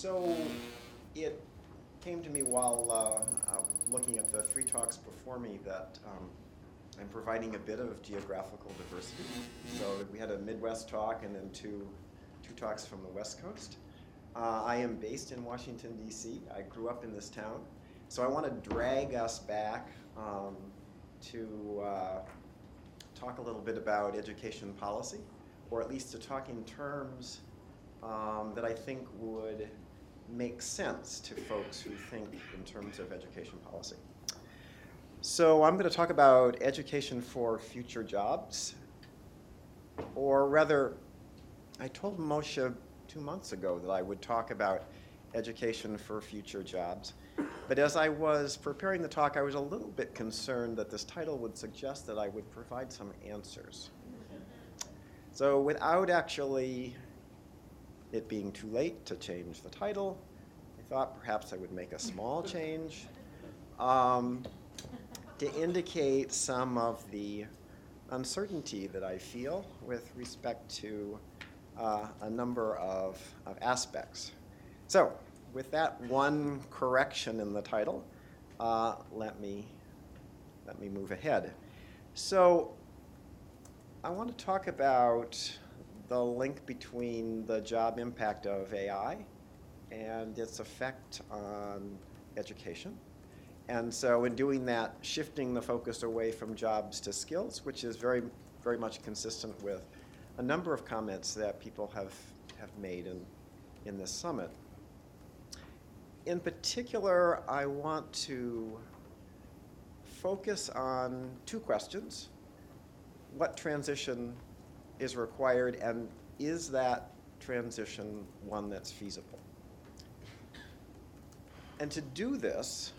So it came to me while looking at the three talks before me that I'm providing a bit of geographical diversity. So we had a Midwest talk and then two talks from the West Coast. I am based in Washington, D.C. I grew up in this town. So I want to drag us back to talk a little bit about education policy, or at least to talk in terms that I think would make sense to folks who think in terms of education policy. So I'm going to talk about education for future jobs, or rather, I told Moshe 2 months ago that I would talk about education for future jobs. But as I was preparing the talk, I was a little bit concerned that this title would suggest that I would provide some answers. So without actually it being too late to change the title, I thought perhaps I would make a small change to indicate some of the uncertainty that I feel with respect to a number of aspects. So with that one correction in the title, let me move ahead. So I want to talk about the link between the job impact of AI and its effect on education. And so in doing that, shifting the focus away from jobs to skills, which is very, very much consistent with a number of comments that people have made in this summit. In particular, I want to focus on two questions. What transition is required, and is that transition one that's feasible? And to do this,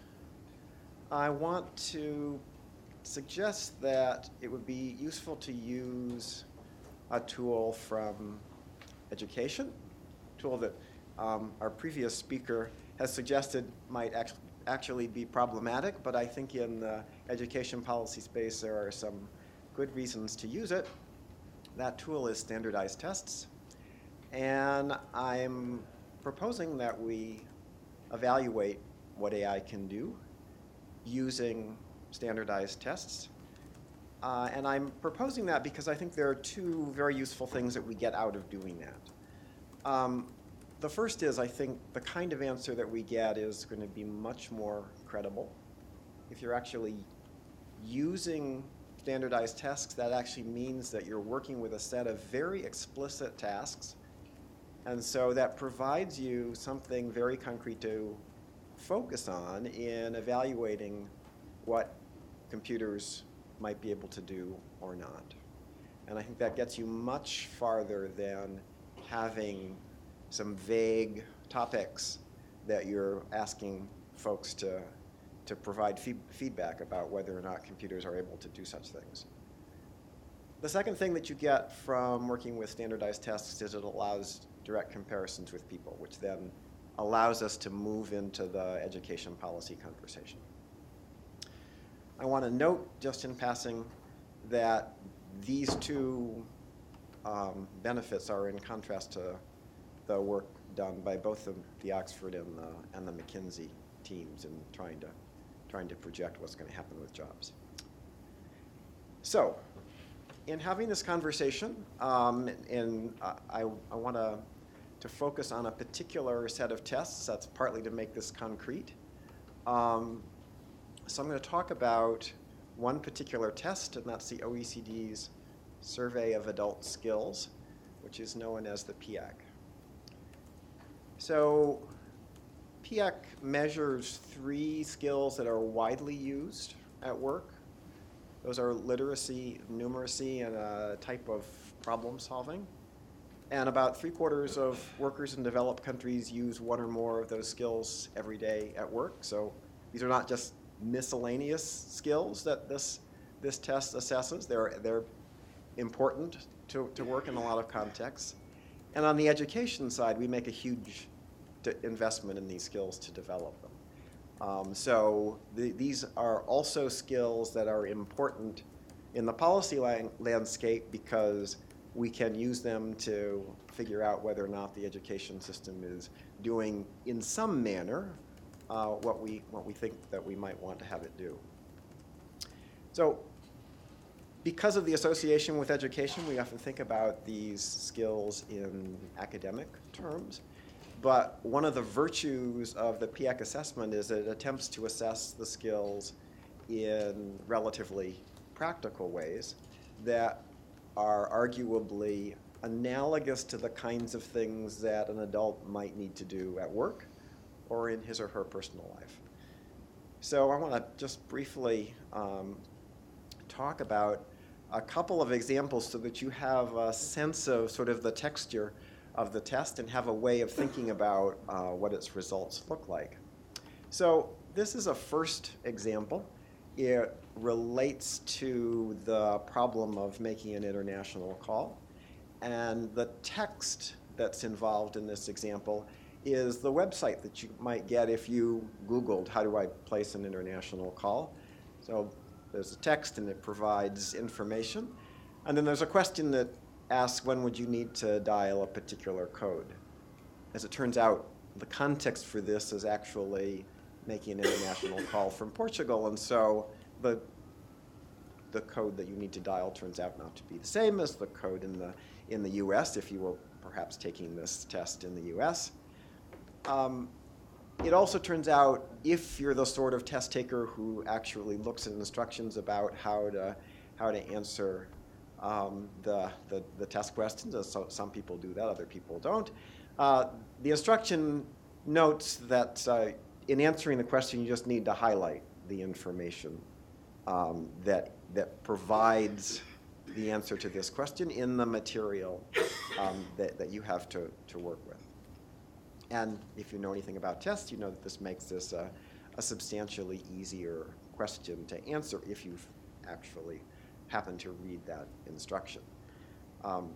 I want to suggest that it would be useful to use a tool from education, a tool that our previous speaker has suggested might actually be problematic, but I think in the education policy space there are some good reasons to use it. That tool is standardized tests, and I'm proposing that we evaluate what AI can do using standardized tests. And I'm proposing that because I think there are two very useful things that we get out of doing that. The first is, I think the kind of answer that we get is going to be much more credible. If you're actually using standardized tests, that actually means that you're working with a set of very explicit tasks. And so that provides you something very concrete to focus on in evaluating what computers might be able to do or not. And I think that gets you much farther than having some vague topics that you're asking folks to provide feedback about whether or not computers are able to do such things. The second thing that you get from working with standardized tests is it allows direct comparisons with people, which then allows us to move into the education policy conversation. I want to note, just in passing, that these two benefits are in contrast to the work done by both the Oxford and the McKinsey teams in trying to project what's going to happen with jobs. So, in having this conversation, I want to focus on a particular set of tests. That's partly to make this concrete. So I'm going to talk about one particular test, and that's the OECD's Survey of Adult Skills, which is known as the Piak. So Piak measures 3 skills that are widely used at work. Those are literacy, numeracy, and a type of problem solving. And about 3/4 of workers in developed countries use one or more of those skills every day at work. So these are not just miscellaneous skills that this test assesses. They're important to work in a lot of contexts. And on the education side, we make a huge investment in these skills to develop them. So these are also skills that are important in the policy landscape because we can use them to figure out whether or not the education system is doing in some manner what we think that we might want to have it do. So because of the association with education, we often think about these skills in academic terms. But one of the virtues of the Piak assessment is that it attempts to assess the skills in relatively practical ways that are arguably analogous to the kinds of things that an adult might need to do at work or in his or her personal life. So I want to just briefly talk about a couple of examples so that you have a sense of sort of the texture of the test and have a way of thinking about what its results look like. So this is a first example. It relates to the problem of making an international call. And the text that's involved in this example is the website that you might get if you Googled, how do I place an international call? So there's a text and it provides information. And then there's a question that asks, when would you need to dial a particular code? As it turns out, the context for this is actually making an international call from Portugal, and so the code that you need to dial turns out not to be the same as the code in the US if you were perhaps taking this test in the US. It also turns out, if you're the sort of test taker who actually looks at instructions about how to answer the test questions, so some people do that, other people don't. The instruction notes that in answering the question, you just need to highlight the information that provides the answer to this question in the material that you have to work with. And if you know anything about tests, you know that this makes this a substantially easier question to answer if you've actually happened to read that instruction.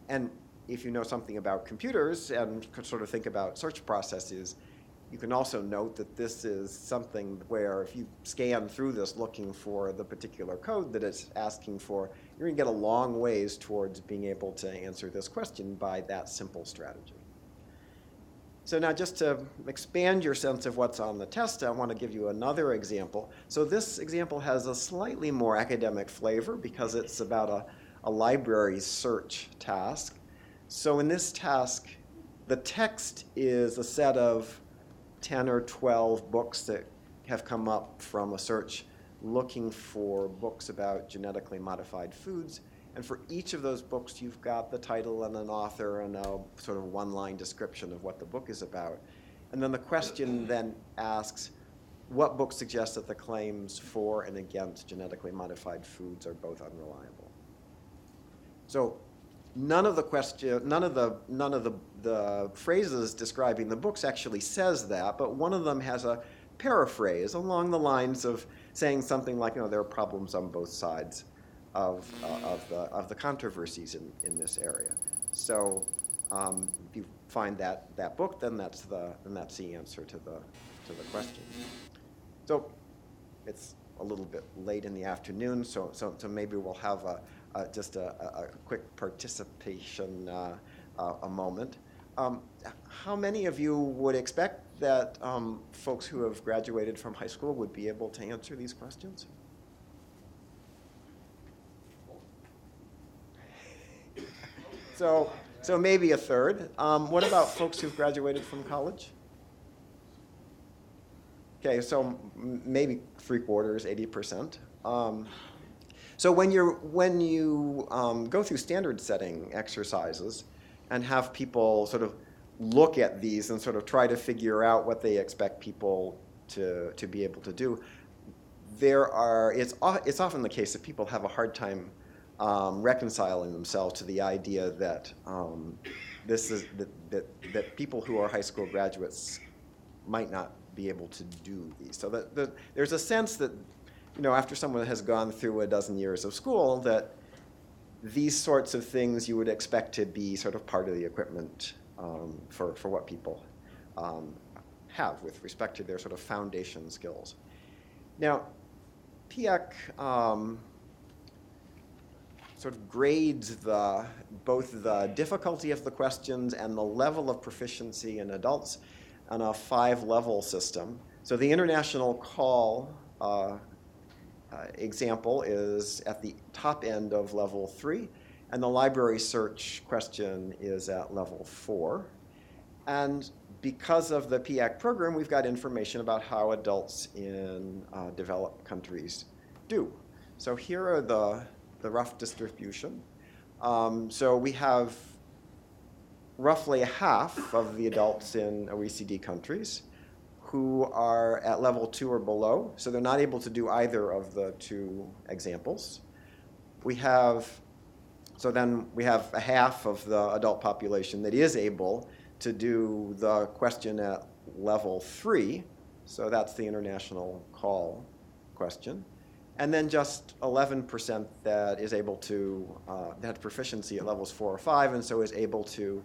And if you know something about computers and could sort of think about search processes, you can also note that this is something where if you scan through this looking for the particular code that it's asking for, you're going to get a long ways towards being able to answer this question by that simple strategy. So now just to expand your sense of what's on the test, I want to give you another example. So this example has a slightly more academic flavor because it's about a library search task. So in this task, the text is a set of 10 or 12 books that have come up from a search looking for books about genetically modified foods. And for each of those books, you've got the title and an author and a sort of one-line description of what the book is about. And then the question then asks, what book suggests that the claims for and against genetically modified foods are both unreliable? So none of the phrases describing the books actually says that, but one of them has a paraphrase along the lines of saying something like, there are problems on both sides of the controversies in this area. So if you find that book, then that's the answer to the question. So it's a little bit late in the afternoon, so maybe we'll have just a quick participation a moment. How many of you would expect that folks who have graduated from high school would be able to answer these questions? So maybe a third. What about folks who've graduated from college? Okay, so maybe 3/4, 80%. So when you go through standard setting exercises and have people sort of look at these and sort of try to figure out what they expect people to be able to do, it's often the case that people have a hard time reconciling themselves to the idea that that people who are high school graduates might not be able to do these. So there's a sense that, after someone has gone through a dozen years of school, that these sorts of things you would expect to be sort of part of the equipment for what people have with respect to their sort of foundation skills. Now, Piak sort of grades both the difficulty of the questions and the level of proficiency in adults on a 5-level system. So the international call example is at the top end of level 3, and the library search question is at level 4. And because of the Piak program, we've got information about how adults in developed countries do. So here are the rough distribution. So we have roughly half of the adults in OECD countries who are at level 2 or below, so they're not able to do either of the 2 examples. So then we have a half of the adult population that is able to do the question at level 3, so that's the international call question. And then just 11% that is able to, that had proficiency at levels 4 or 5, and so is able to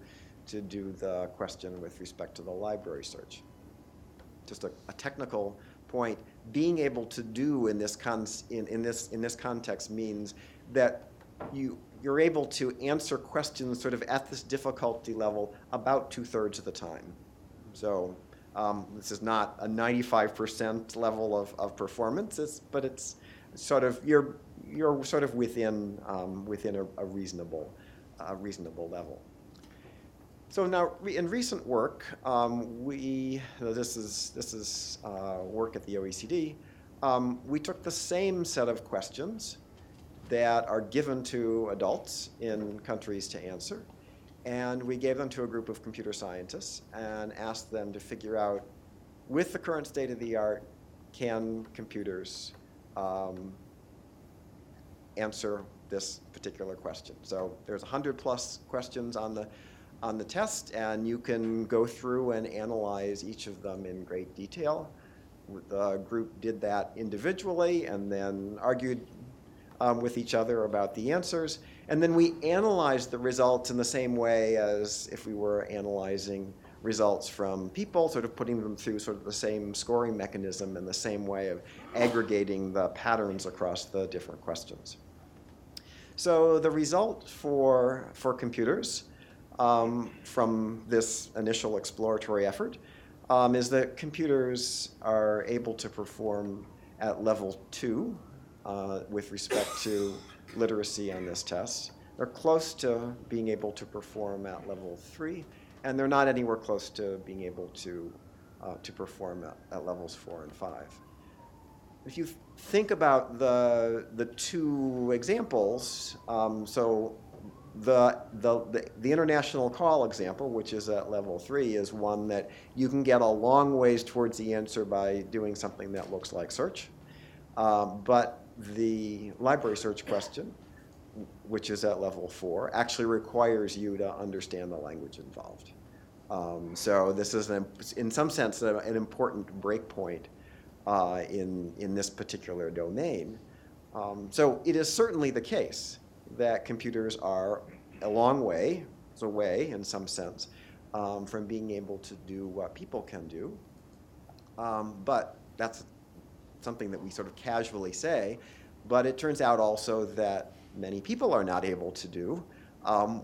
do the question with respect to the library search. Just a technical point, being able to do in this context means that you're able to answer questions sort of at this difficulty level about 2/3 of the time. So this is not a 95% level of performance, but it's sort of you're sort of within a reasonable level. So now, in recent work, this is work at the OECD. We took the same set of questions that are given to adults in countries to answer, and we gave them to a group of computer scientists and asked them to figure out, with the current state of the art, can computers answer this particular question? So there's 100+ questions on the test, and you can go through and analyze each of them in great detail. The group did that individually and then argued with each other about the answers. And then we analyzed the results in the same way as if we were analyzing results from people, sort of putting them through sort of the same scoring mechanism and the same way of aggregating the patterns across the different questions. So the result for computers from this initial exploratory effort is that computers are able to perform at level 2 with respect to literacy on this test. They're close to being able to perform at level 3, and they're not anywhere close to being able to perform at levels 4 and 5. If you think about the 2 examples, so the international call example, which is at level 3, is one that you can get a long ways towards the answer by doing something that looks like search. But the library search question, which is at level 4, actually requires you to understand the language involved. So this is, in some sense, an important breakpoint in this particular domain. So it is certainly the case that computers are a long way away, in some sense, from being able to do what people can do. But that's something that we sort of casually say. But it turns out also that many people are not able to do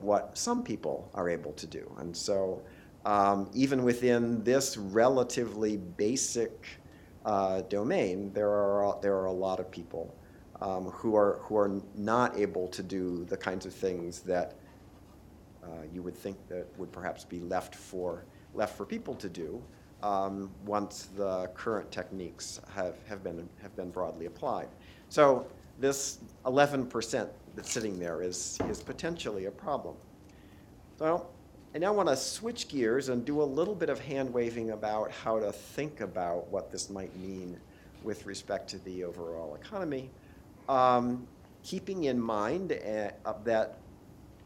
what some people are able to do. And so even within this relatively basic domain, there are a lot of people who are not able to do the kinds of things that you would think that would perhaps be left for people to do once the current techniques have been broadly applied. So this 11% that's sitting there is potentially a problem. So I now want to switch gears and do a little bit of hand-waving about how to think about what this might mean with respect to the overall economy, keeping in mind that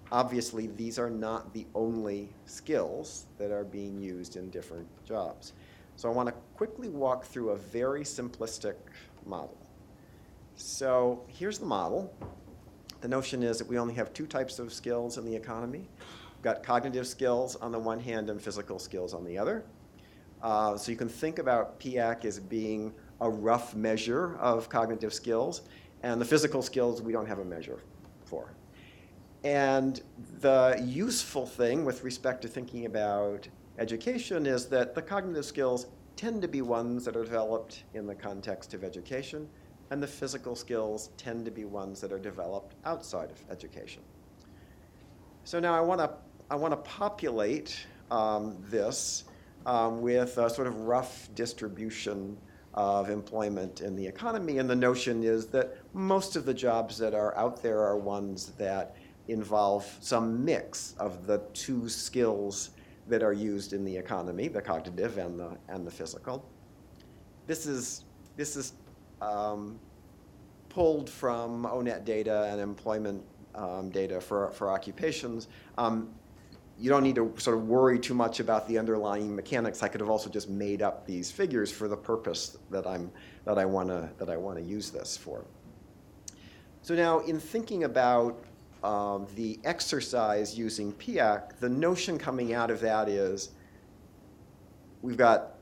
obviously these are not the only skills that are being used in different jobs. So I want to quickly walk through a very simplistic model. So here's the model. The notion is that we only have 2 types of skills in the economy. We've got cognitive skills on the one hand and physical skills on the other. So you can think about Piak as being a rough measure of cognitive skills, and the physical skills we don't have a measure for. And the useful thing with respect to thinking about education is that the cognitive skills tend to be ones that are developed in the context of education, and the physical skills tend to be ones that are developed outside of education. So now I want to populate this with a sort of rough distribution of employment in the economy, and the notion is that most of the jobs that are out there are ones that involve some mix of the two skills that are used in the economy, the cognitive and the physical. This is pulled from ONET data and employment data for occupations. You don't need to sort of worry too much about the underlying mechanics. I could have also just made up these figures for the purpose that I want to use this for. So now, in thinking about the exercise using Piak, the notion coming out of that is we've got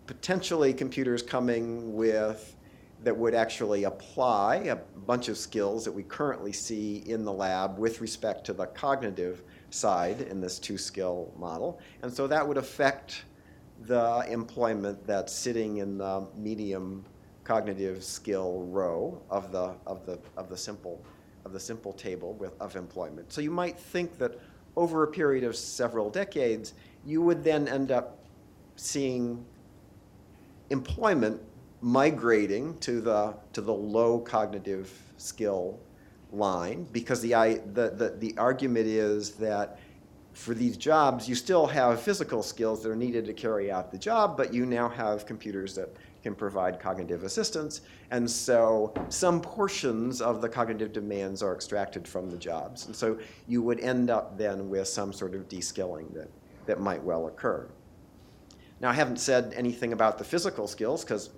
potentially computers coming with that would actually apply a bunch of skills that we currently see in the lab with respect to the cognitive side in this two-skill model. And so that would affect the employment that's sitting in the medium cognitive skill row of the simple table of employment. So you might think that over a period of several decades, you would then end up seeing employment migrating to the low cognitive skill line, because the argument is that for these jobs, you still have physical skills that are needed to carry out the job, but you now have computers that can provide cognitive assistance, and so some portions of the cognitive demands are extracted from the jobs. And so you would end up then with some sort of de-skilling that might well occur. Now, I haven't said anything about the physical skills, because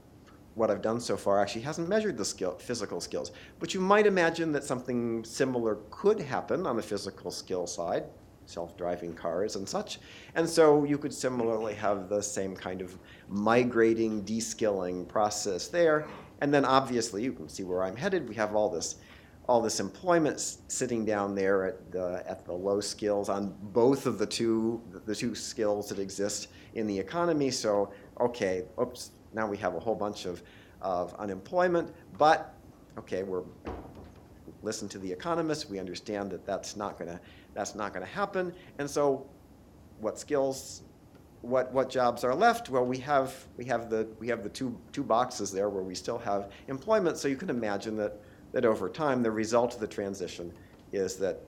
what I've done so far actually hasn't measured the physical skills. But you might imagine that something similar could happen on the physical skill side, self-driving cars and such. And so you could similarly have the same kind of migrating, de-skilling process there. And then obviously, you can see where I'm headed. We have all this employment sitting down there at the low skills on both of the two skills that exist in the economy. So, okay, oops, now we have a whole bunch of unemployment, but okay, listen to the economists. We understand that that's not going to happen. And so, what skills? What jobs are left? Well, we have the two boxes there where we still have employment. So you can imagine that over time, the result of the transition is that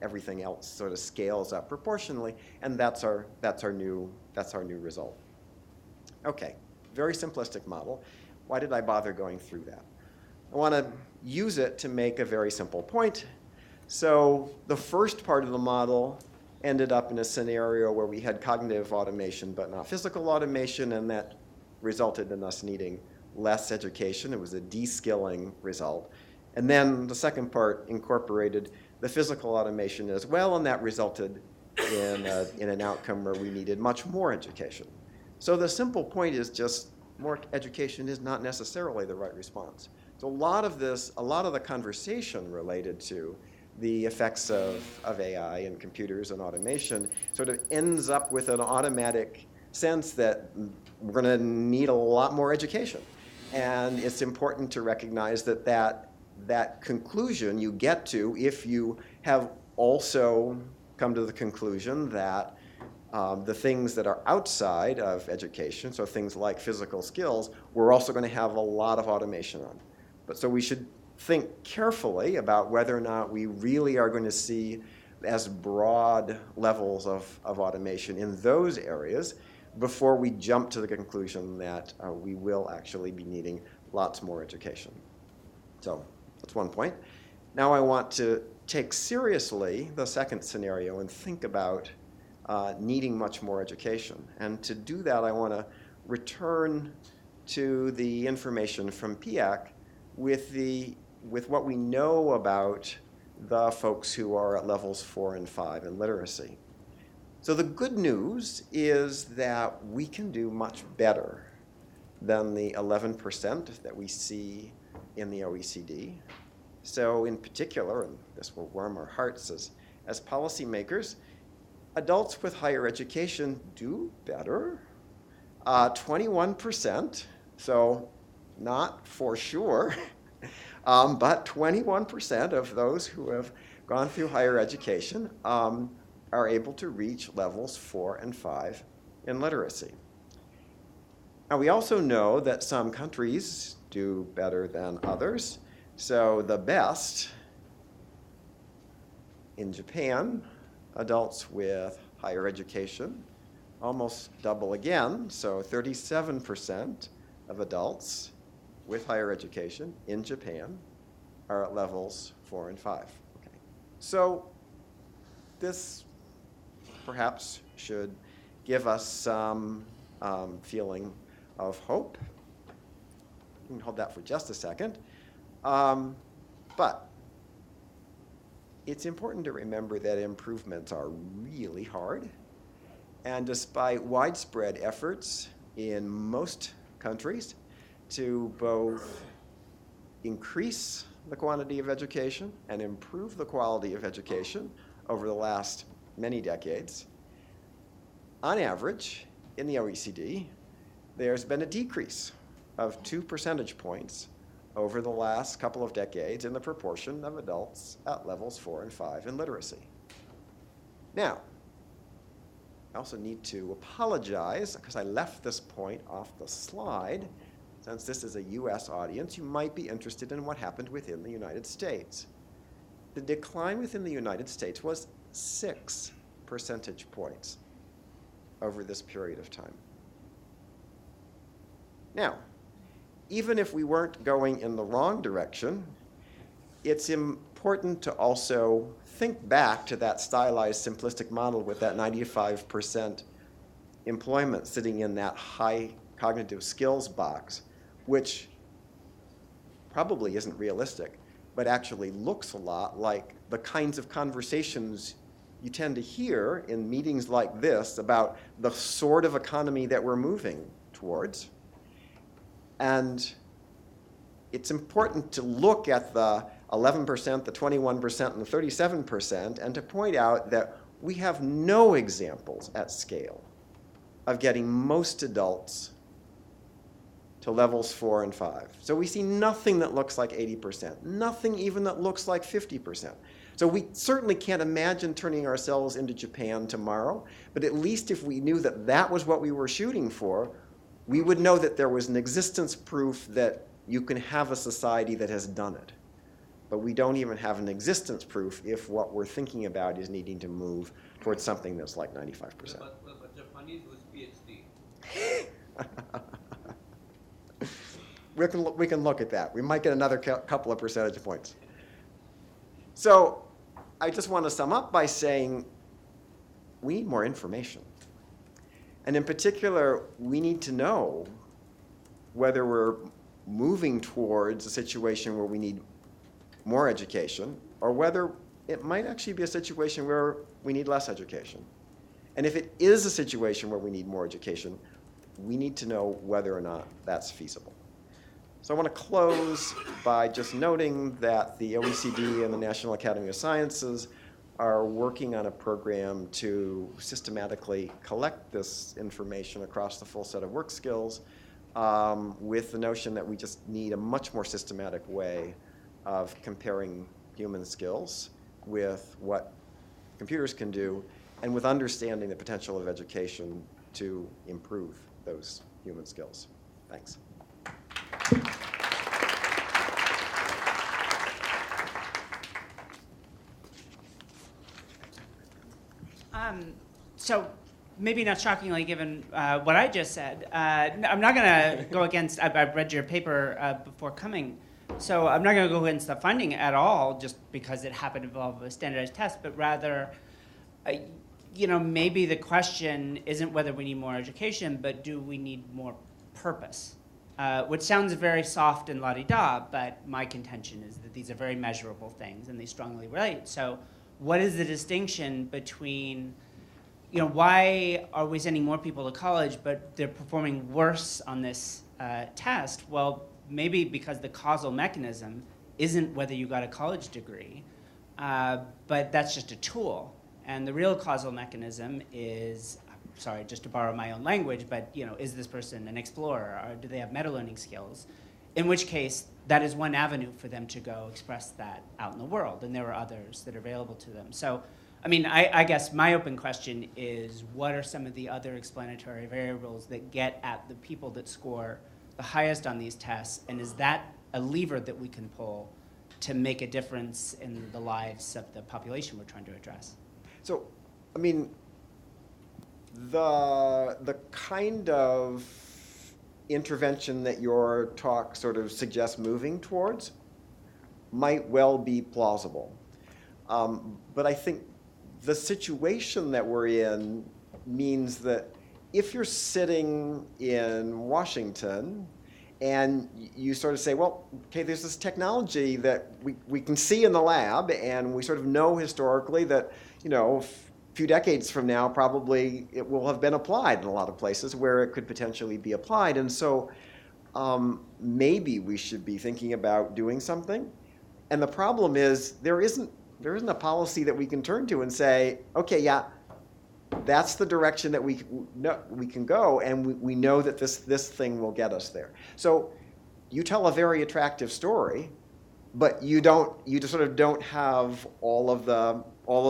everything else sort of scales up proportionally, and that's our new result. Okay, very simplistic model. Why did I bother going through that? I want to use it to make a very simple point. So the first part of the model ended up in a scenario where we had cognitive automation but not physical automation, and that resulted in us needing less education. It was a de-skilling result. And then the second part incorporated the physical automation as well, and that resulted in an outcome where we needed much more education. So the simple point is just more education is not necessarily the right response. So a lot of the conversation related to the effects of AI and computers and automation sort of ends up with an automatic sense that we're going to need a lot more education. And it's important to recognize that conclusion you get to if you have also come to the conclusion that the things that are outside of education, so things like physical skills, we're also going to have a lot of automation on. But so we should think carefully about whether or not we really are going to see as broad levels of automation in those areas before we jump to the conclusion that we will actually be needing lots more education. So that's one point. Now I want to take seriously the second scenario and think about needing much more education. And to do that, I want to return to the information from Piak with what we know about the folks who are at levels 4 and 5 in literacy. So the good news is that we can do much better than the 11% that we see in the OECD. So in particular, and this will warm our hearts as policymakers, adults with higher education do better. 21%, so not for sure, but 21% of those who have gone through higher education are able to reach levels 4 and 5 in literacy. Now, we also know that some countries do better than others. So the best in Japan, adults with higher education, almost double again. So 37% of adults with higher education in Japan are at levels 4 and 5. Okay. So this perhaps should give us some feeling of hope. You can hold that for just a second. But it's important to remember that improvements are really hard. And despite widespread efforts in most countries to both increase the quantity of education and improve the quality of education over the last many decades, on average, in the OECD, there's been a decrease of 2 percentage points over the last couple of decades in the proportion of adults at levels 4 and 5 in literacy. Now, I also need to apologize because I left this point off the slide. Since this is a US audience, you might be interested in what happened within the United States. The decline within the United States was 6 percentage points over this period of time. Now, even if we weren't going in the wrong direction, it's important to also think back to that stylized simplistic model with that 95% employment sitting in that high cognitive skills box, which probably isn't realistic, but actually looks a lot like the kinds of conversations you tend to hear in meetings like this about the sort of economy that we're moving towards. And it's important to look at the 11%, the 21%, and the 37%, and to point out that we have no examples at scale of getting most adults to levels 4 and 5. So we see nothing that looks like 80%, nothing even that looks like 50%. So we certainly can't imagine turning ourselves into Japan tomorrow, but at least if we knew that that was what we were shooting for, we would know that there was an existence proof that you can have a society that has done it. But we don't even have an existence proof if what we're thinking about is needing to move towards something that's like 95%. But Japanese with PhD. We can look at that. We might get another couple of percentage points. So I just want to sum up by saying we need more information. And in particular, we need to know whether we're moving towards a situation where we need more education or whether it might actually be a situation where we need less education. And if it is a situation where we need more education, we need to know whether or not that's feasible. So I want to close by just noting that the OECD and the National Academy of Sciences are working on a program to systematically collect this information across the full set of work skills with the notion that we just need a much more systematic way of comparing human skills with what computers can do and with understanding the potential of education to improve those human skills. Thanks. So maybe not shockingly, given what I just said, I'm not going to go against, I've read your paper before coming, so I'm not going to go against the finding at all just because it happened to involve a standardized test, but rather, maybe the question isn't whether we need more education, but do we need more purpose? Which sounds very soft and la-di-da, but my contention is that these are very measurable things and they strongly relate. So what is the distinction between, why are we sending more people to college, but they're performing worse on this test? Well, maybe because the causal mechanism isn't whether you got a college degree, but that's just a tool. And the real causal mechanism is, sorry, just to borrow my own language, but is this person an explorer, or do they have meta-learning skills? In which case, that is one avenue for them to go express that out in the world, and there are others that are available to them. So, I mean, I guess my open question is, what are some of the other explanatory variables that get at the people that score the highest on these tests, and is that a lever that we can pull to make a difference in the lives of the population we're trying to address? So, I mean, the kind of intervention that your talk sort of suggests moving towards might well be plausible. But I think the situation that we're in means that if you're sitting in Washington and you sort of say, well, okay, there's this technology that we can see in the lab, and we sort of know historically that, a few decades from now, probably it will have been applied in a lot of places where it could potentially be applied. And so maybe we should be thinking about doing something. And the problem is there isn't a policy that we can turn to and say, okay, yeah, that's the direction that we can go, and we know that this thing will get us there. So you tell a very attractive story, but you just sort of don't have all of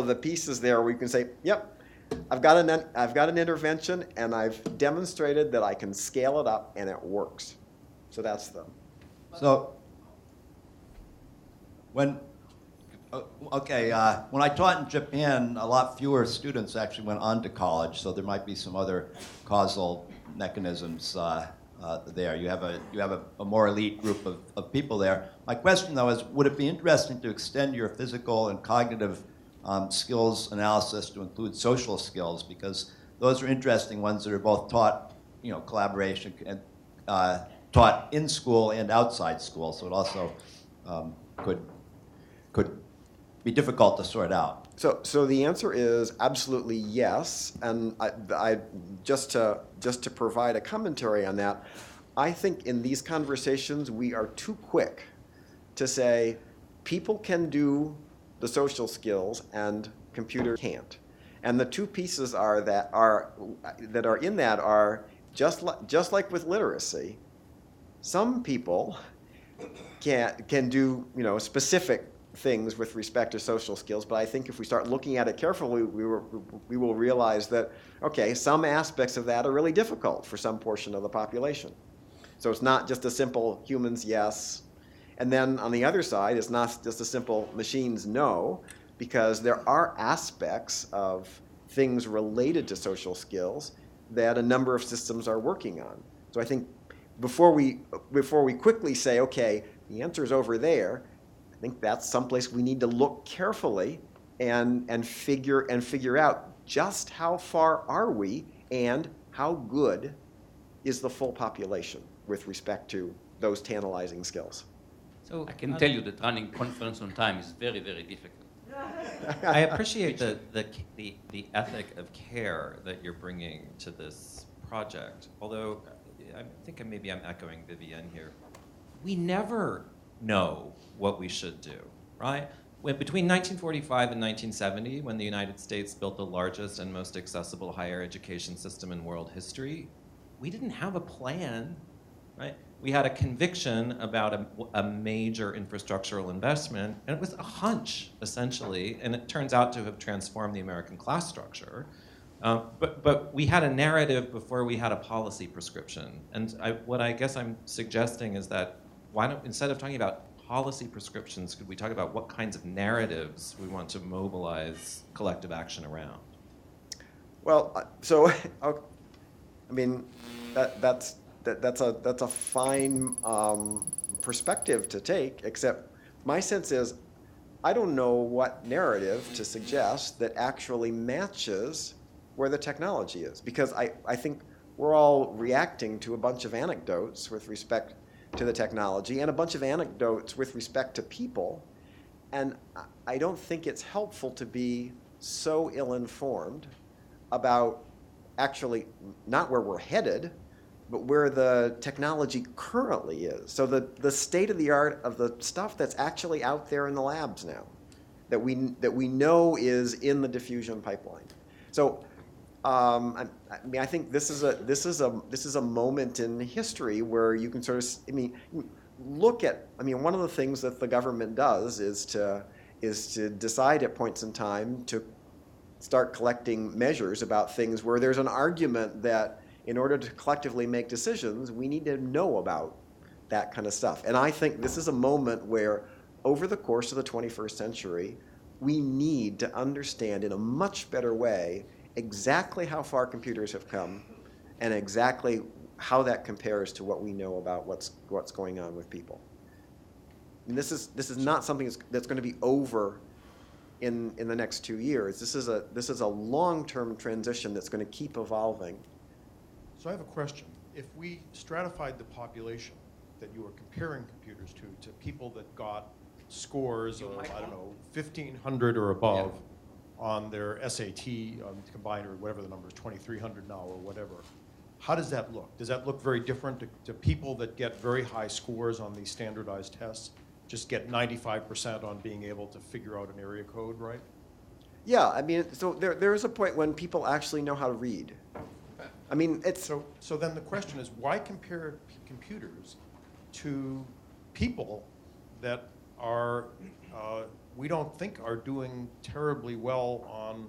the pieces there where you can say, yep, I've got an intervention, and I've demonstrated that I can scale it up and it works. So that's the. So when I taught in Japan, a lot fewer students actually went on to college, so there might be some other causal mechanisms there. You have a more elite group of people there. My question, though, is would it be interesting to extend your physical and cognitive skills analysis to include social skills? Because those are interesting ones that are both taught, collaboration, and taught in school and outside school. So it also could be difficult to sort out. So the answer is absolutely yes, and I just to provide a commentary on that, I think in these conversations we are too quick to say people can do the social skills and computers can't, and the two pieces that are in that are just like with literacy. Some people can do specific things with respect to social skills, but I think if we start looking at it carefully, we will realize that, okay, some aspects of that are really difficult for some portion of the population. So it's not just a simple humans yes, and then on the other side, it's not just a simple machines no, because there are aspects of things related to social skills that a number of systems are working on. So I think before we quickly say, okay, the answer is over there, I think that's someplace we need to look carefully and figure out just how far are we and how good is the full population with respect to those tantalizing skills. So I can tell you that running conference on time is very, very difficult. I appreciate the ethic of care that you're bringing to this project, although I think maybe I'm echoing Vivienne here. We never know what we should do, right? Between 1945 and 1970, when the United States built the largest and most accessible higher education system in world history, we didn't have a plan, right? We had a conviction about a major infrastructural investment, and it was a hunch, essentially, and it turns out to have transformed the American class structure. But we had a narrative before we had a policy prescription. And what I guess I'm suggesting is that instead of talking about policy prescriptions, could we talk about what kinds of narratives we want to mobilize collective action around? Well, so I mean that's a fine perspective to take. Except my sense is I don't know what narrative to suggest that actually matches where the technology is, because I think we're all reacting to a bunch of anecdotes with respect to the technology and a bunch of anecdotes with respect to people, and I don't think it's helpful to be so ill-informed about actually not where we're headed, where the technology currently is. So the state of the art of the stuff that's actually out there in the labs now, that we know is in the diffusion pipeline. So I mean, I think this is a moment in history where you can sort of, I mean, look at, I mean, one of the things that the government does is to decide at points in time to start collecting measures about things where there's an argument that in order to collectively make decisions, we need to know about that kind of stuff. And I think this is a moment where, over the course of the 21st century, we need to understand in a much better way exactly how far computers have come and exactly how that compares to what we know about what's going on with people. And this is not something that's going to be over in the next 2 years. This is a long-term transition that's going to keep evolving. So I have a question. If we stratified the population that you were comparing computers to people that got scores of, I don't know, 1,500 or above on their SAT combined, or whatever the number is, 2,300 now or whatever, how does that look? Does that look very different to people that get very high scores on these standardized tests, just get 95% on being able to figure out an area code, right? Yeah, I mean, so there is a point when people actually know how to read. I mean, it's... So then the question is, why compare computers to people that are, we don't think are doing terribly well on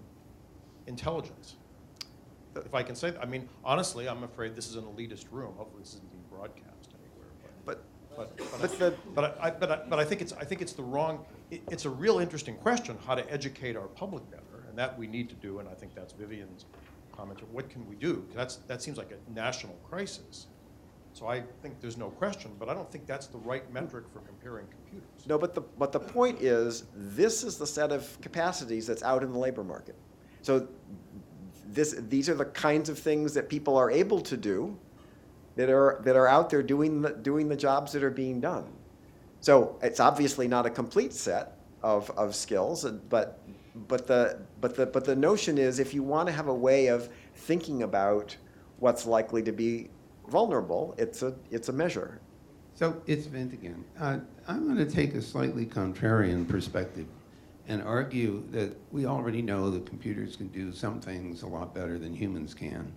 intelligence? If I can say that. I mean, honestly, I'm afraid this is an elitist room. Hopefully this isn't being broadcast anywhere. But I think it's the wrong, it's a real interesting question, how to educate our public better, and that we need to do, and I think that's Vivian's comment. What can we do? That seems like a national crisis. So I think there's no question, but I don't think that's the right metric for comparing computers. No, but the point is, this is the set of capacities that's out in the labor market. So these are the kinds of things that people are able to do that are out there doing the jobs that are being done. So it's obviously not a complete set of skills, but the notion is, if you want to have a way of thinking about what's likely to be vulnerable, it's a measure. So it's Vint again. I'm going to take a slightly contrarian perspective and argue that we already know that computers can do some things a lot better than humans can.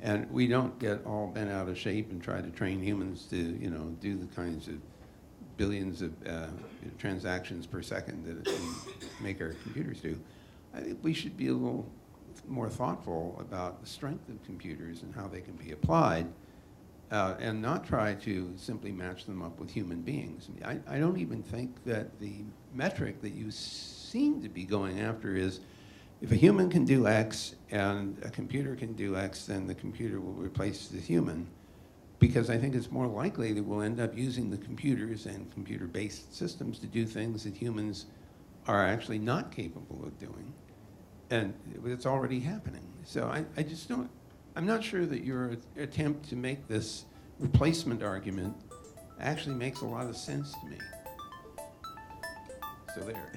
And we don't get all bent out of shape and try to train humans to, do the kinds of billions of transactions per second that we make our computers do. I think we should be a little more thoughtful about the strength of computers and how they can be applied, and not try to simply match them up with human beings. I don't even think that the metric that you seem to be going after is, if a human can do X and a computer can do X, then the computer will replace the human, because I think it's more likely that we'll end up using the computers and computer-based systems to do things that humans are actually not capable of doing. And it's already happening. So I just don't, I'm not sure that your attempt to make this replacement argument actually makes a lot of sense to me. So there.